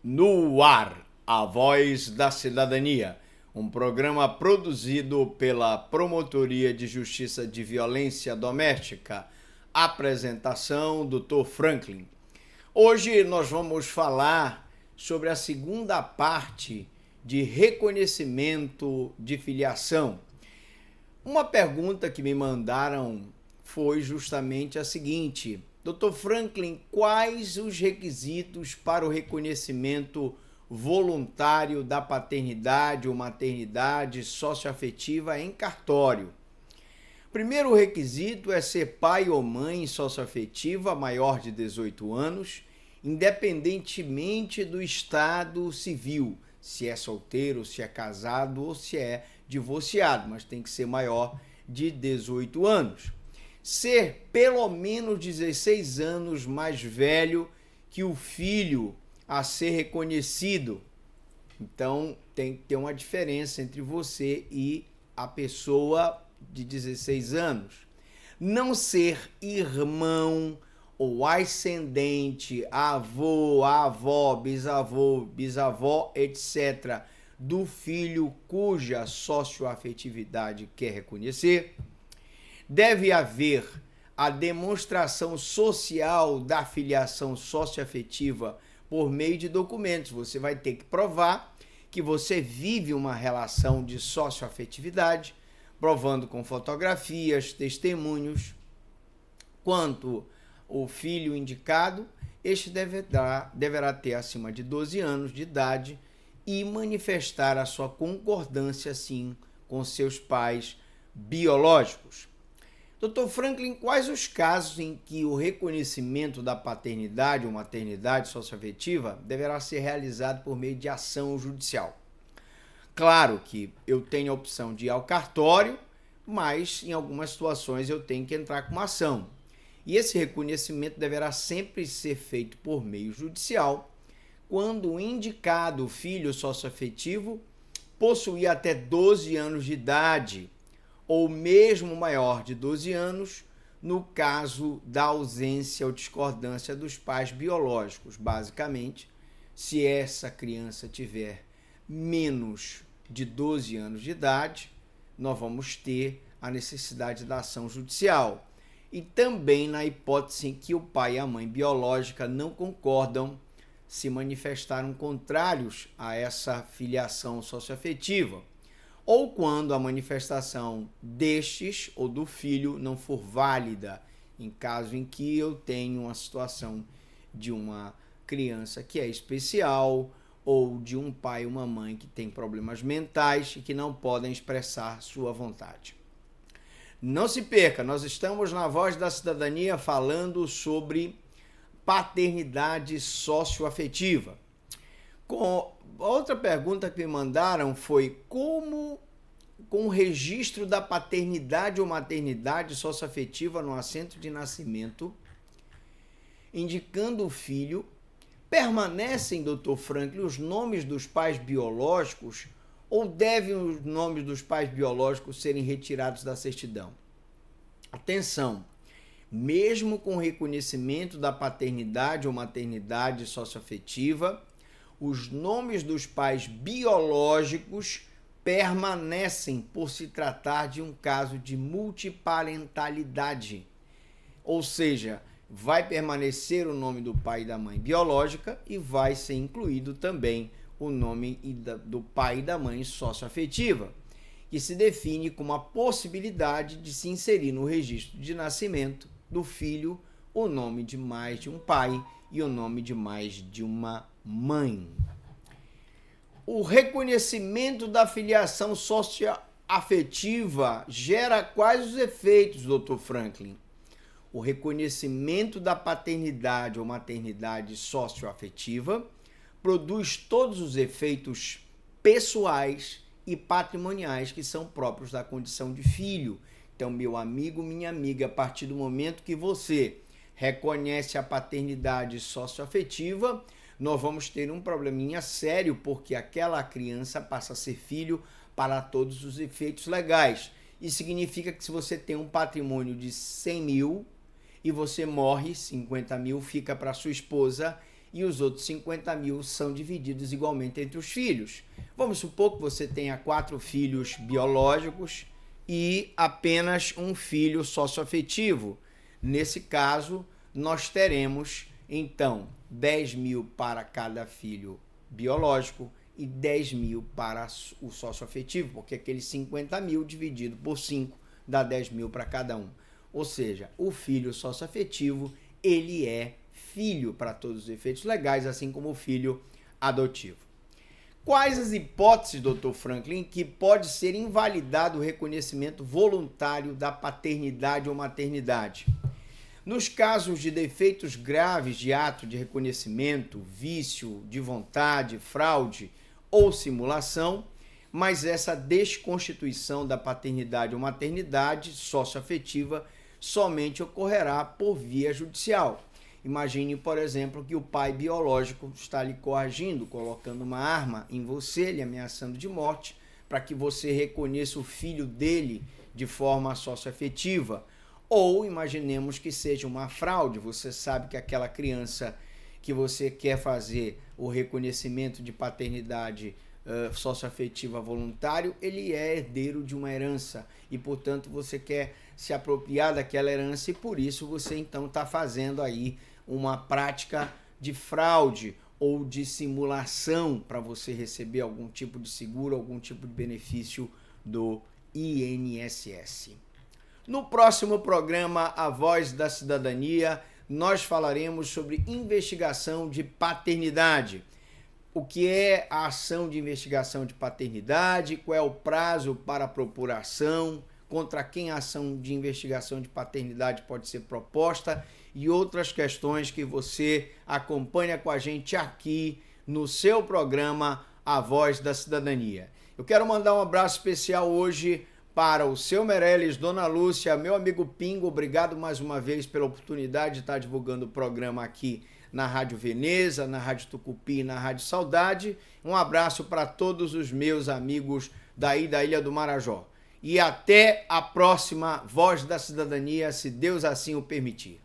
No ar, a Voz da Cidadania, um programa produzido pela Promotoria de Justiça de Violência Doméstica. Apresentação, Dr. Franklin. Hoje nós vamos falar sobre a segunda parte de reconhecimento de filiação. Uma pergunta que me mandaram foi justamente a seguinte: Dr. Franklin, quais os requisitos para o reconhecimento voluntário da paternidade ou maternidade socioafetiva em cartório? Primeiro requisito é ser pai ou mãe socioafetiva maior de 18 anos, independentemente do estado civil, se é solteiro, se é casado ou se é divorciado, mas tem que ser maior de 18 anos. Ser pelo menos 16 anos mais velho que o filho a ser reconhecido. Então, tem que ter uma diferença entre você e a pessoa de 16 anos. Não ser irmão ou ascendente, avô, avó, bisavó, etc., do filho cuja socioafetividade quer reconhecer. Deve haver a demonstração social da filiação socioafetiva por meio de documentos. Você vai ter que provar que você vive uma relação de socioafetividade, provando com fotografias, testemunhos. Quanto o filho indicado, este deverá ter acima de 12 anos de idade e manifestar a sua concordância, sim, com seus pais biológicos. Dr. Franklin, quais os casos em que o reconhecimento da paternidade ou maternidade socioafetiva deverá ser realizado por meio de ação judicial? Claro que eu tenho a opção de ir ao cartório, mas em algumas situações eu tenho que entrar com uma ação. E esse reconhecimento deverá sempre ser feito por meio judicial, quando o indicado filho socioafetivo possuir até 12 anos de idade, ou mesmo maior de 12 anos, no caso da ausência ou discordância dos pais biológicos. Basicamente, se essa criança tiver menos de 12 anos de idade, nós vamos ter a necessidade da ação judicial. E também na hipótese em que o pai e a mãe biológica não concordam, se manifestaram contrários a essa filiação socioafetiva, ou quando a manifestação destes ou do filho não for válida, em caso em que eu tenho uma situação de uma criança que é especial, ou de um pai e uma mãe que tem problemas mentais e que não podem expressar sua vontade. Não se perca, nós estamos na Voz da Cidadania falando sobre paternidade socioafetiva. Outra pergunta que me mandaram foi como, com o registro da paternidade ou maternidade socioafetiva no assento de nascimento, indicando o filho, permanecem, Dr. Franklin, os nomes dos pais biológicos ou devem os nomes dos pais biológicos serem retirados da certidão? Atenção! Mesmo com o reconhecimento da paternidade ou maternidade socioafetiva, os nomes dos pais biológicos permanecem por se tratar de um caso de multiparentalidade. Ou seja, vai permanecer o nome do pai e da mãe biológica e vai ser incluído também o nome do pai e da mãe socioafetiva, que se define como a possibilidade de se inserir no registro de nascimento do filho o nome de mais de um pai e o nome de mais de uma mãe. O reconhecimento da filiação socioafetiva gera quais os efeitos, Dr. Franklin? O reconhecimento da paternidade ou maternidade socioafetiva produz todos os efeitos pessoais e patrimoniais que são próprios da condição de filho. Então, meu amigo, minha amiga, a partir do momento que você reconhece a paternidade socioafetiva, nós vamos ter um probleminha sério, porque aquela criança passa a ser filho para todos os efeitos legais. Isso significa que se você tem um patrimônio de 100 mil e você morre, 50 mil fica para sua esposa e os outros 50 mil são divididos igualmente entre os filhos. Vamos supor que você tenha 4 filhos biológicos e apenas um filho socioafetivo. Nesse caso, nós teremos, então, 10 mil para cada filho biológico e 10 mil para o socioafetivo, porque aqueles 50 mil dividido por 5 dá 10 mil para cada um. Ou seja, o filho socioafetivo, ele é filho para todos os efeitos legais, assim como o filho adotivo. Quais as hipóteses, Dr. Franklin, que pode ser invalidado o reconhecimento voluntário da paternidade ou maternidade? Nos casos de defeitos graves de ato de reconhecimento, vício de vontade, fraude ou simulação, mas essa desconstituição da paternidade ou maternidade socioafetiva somente ocorrerá por via judicial. Imagine, por exemplo, que o pai biológico está lhe coagindo, colocando uma arma em você, lhe ameaçando de morte, para que você reconheça o filho dele de forma socioafetiva. Ou imaginemos que seja uma fraude, você sabe que aquela criança que você quer fazer o reconhecimento de paternidade socioafetiva voluntário, ele é herdeiro de uma herança e, portanto, você quer se apropriar daquela herança e por isso você então está fazendo aí uma prática de fraude ou de simulação para você receber algum tipo de seguro, algum tipo de benefício do INSS. No próximo programa A Voz da Cidadania, nós falaremos sobre investigação de paternidade. O que é a ação de investigação de paternidade, qual é o prazo para a procuração, contra quem a ação de investigação de paternidade pode ser proposta e outras questões que você acompanha com a gente aqui no seu programa A Voz da Cidadania. Eu quero mandar um abraço especial hoje para o seu Meirelles, Dona Lúcia, meu amigo Pingo, obrigado mais uma vez pela oportunidade de estar divulgando o programa aqui na Rádio Veneza, na Rádio Tucupi e na Rádio Saudade. Um abraço para todos os meus amigos daí da Ilha do Marajó. E até a próxima Voz da Cidadania, se Deus assim o permitir.